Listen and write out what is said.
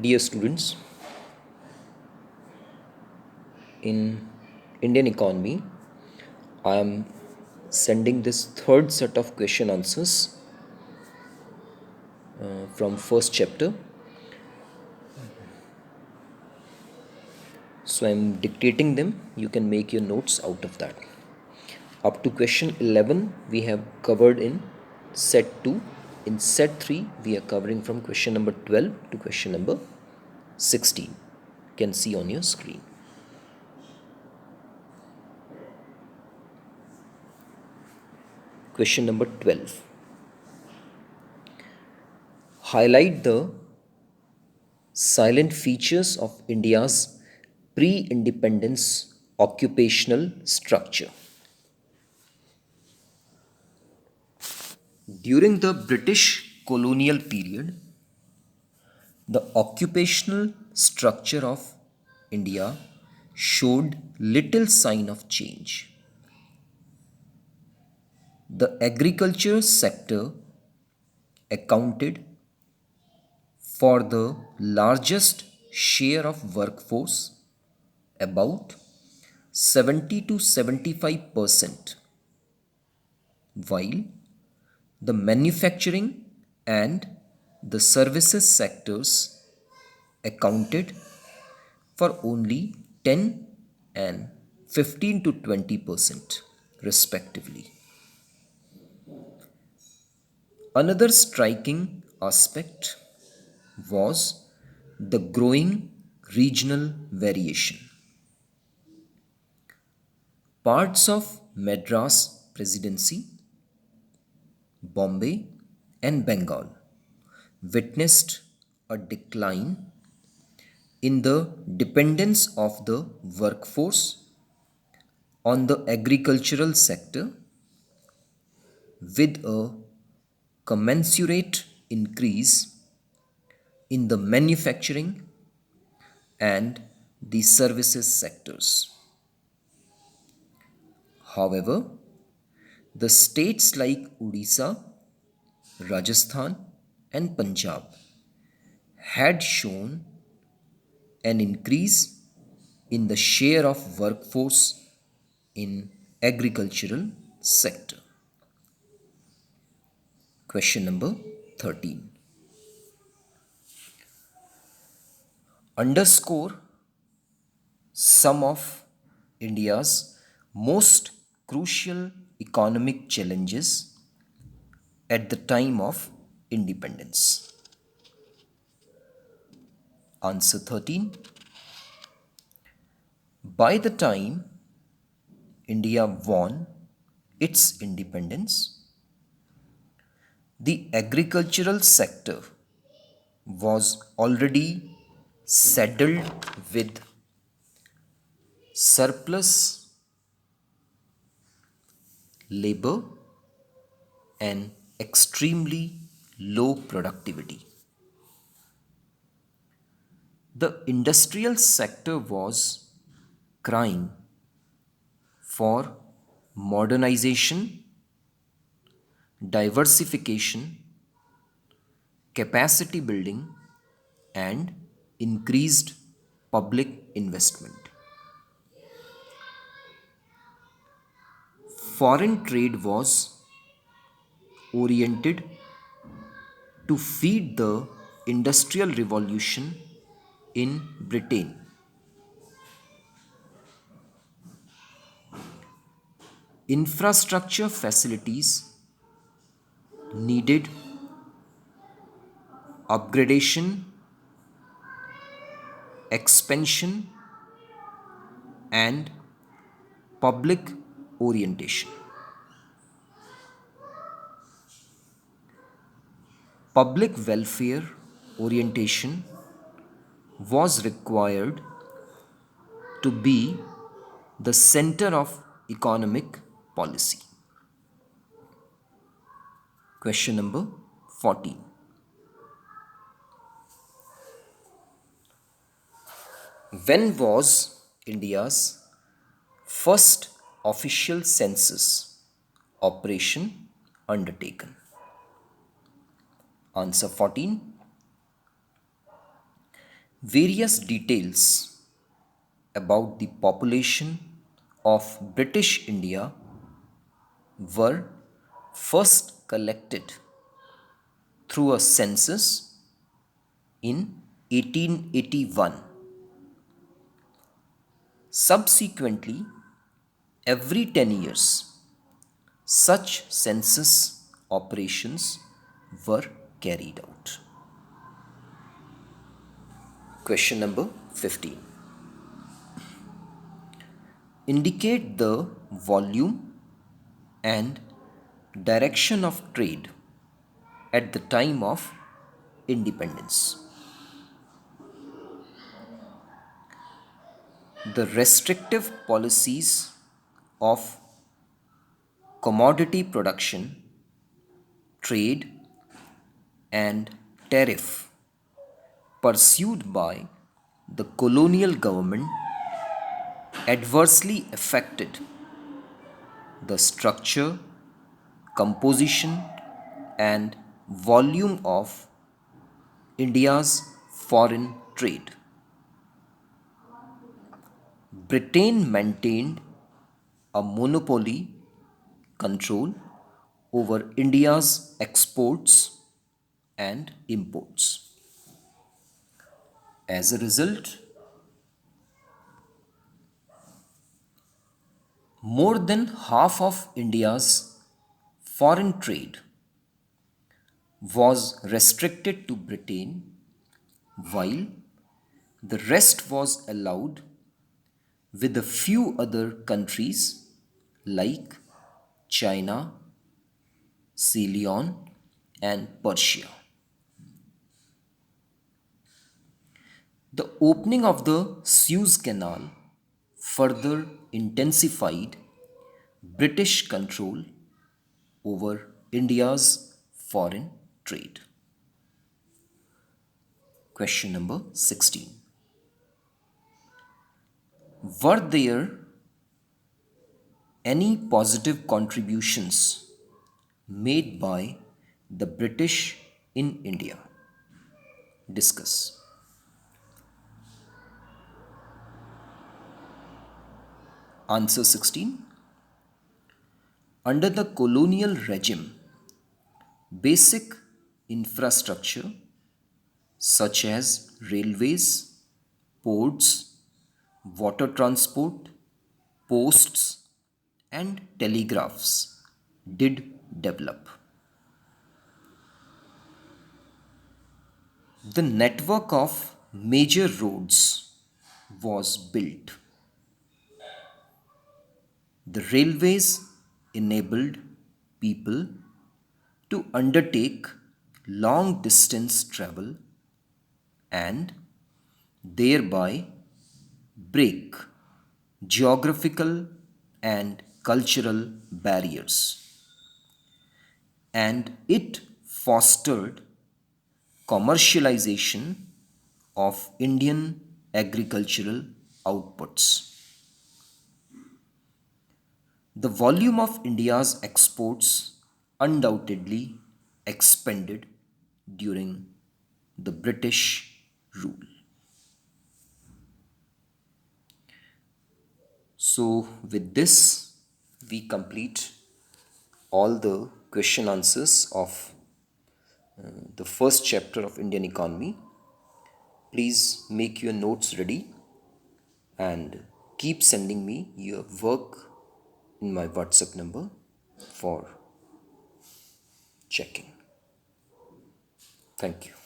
Dear students, in Indian economy, I am sending this third set of question answers from first chapter. So I'm dictating them. You can make your notes out of that. Up to question 11, we have covered in set 2. In set 3, we are covering from question number 12 to question number 16. You can see on your screen. Question number 12. Highlight the silent features of India's pre independence occupational structure. During the British colonial period, the occupational structure of India showed little sign of change. The agriculture sector accounted for the largest share of workforce, about 70 to 75%, while the manufacturing and the services sectors accounted for only 10 and 15 to 20% respectively. Another striking aspect was the growing regional variation. Parts of Madras Presidency, Bombay, and Bengal witnessed a decline in the dependence of the workforce on the agricultural sector, with a commensurate increase in the manufacturing and the services sectors. However, the states like Odisha, Rajasthan, and Punjab had shown an increase in the share of workforce in agricultural sector. Question number 13. Underscore some of India's most crucial economic challenges at the time of independence. Answer 13. By the time India won its independence, the agricultural sector was already saddled with surplus labor and extremely low productivity. The industrial sector was crying for modernization, diversification, capacity building, and increased public investment. Foreign trade was oriented to feed the industrial revolution in Britain. Infrastructure facilities needed upgradation, expansion, and public orientation. Public welfare orientation was required to be the center of economic policy. Question number 14. When was India's first official census operation undertaken? Answer 14. Various details about the population of British India were first collected through a census in 1881. Subsequently, every 10 years, such census operations were carried out. Question number 15. Indicate the volume and direction of trade at the time of independence. The restrictive policies of commodity production, trade, and tariff pursued by the colonial government adversely affected the structure, composition, and volume of India's foreign trade. Britain maintained a monopoly control over India's exports and imports. As a result, more than half of India's foreign trade was restricted to Britain, while the rest was allowed with a few other countries like China, Ceylon, and Persia. The opening of the Suez Canal further intensified British control over India's foreign trade. Question number 16. Were there any positive contributions made by the British in India? Discuss. Answer 16. Under the colonial regime, basic infrastructure such as railways, ports, water transport, posts, and telegraphs did develop. The network of major roads was built. The railways enabled people to undertake long distance travel and thereby break geographical and cultural barriers. And it fostered commercialization of Indian agricultural outputs. The volume of India's exports undoubtedly expanded during the British rule. So, with this, we complete all the question answers of the first chapter of Indian economy. Please make your notes ready and keep sending me your work in my WhatsApp number for checking. Thank you.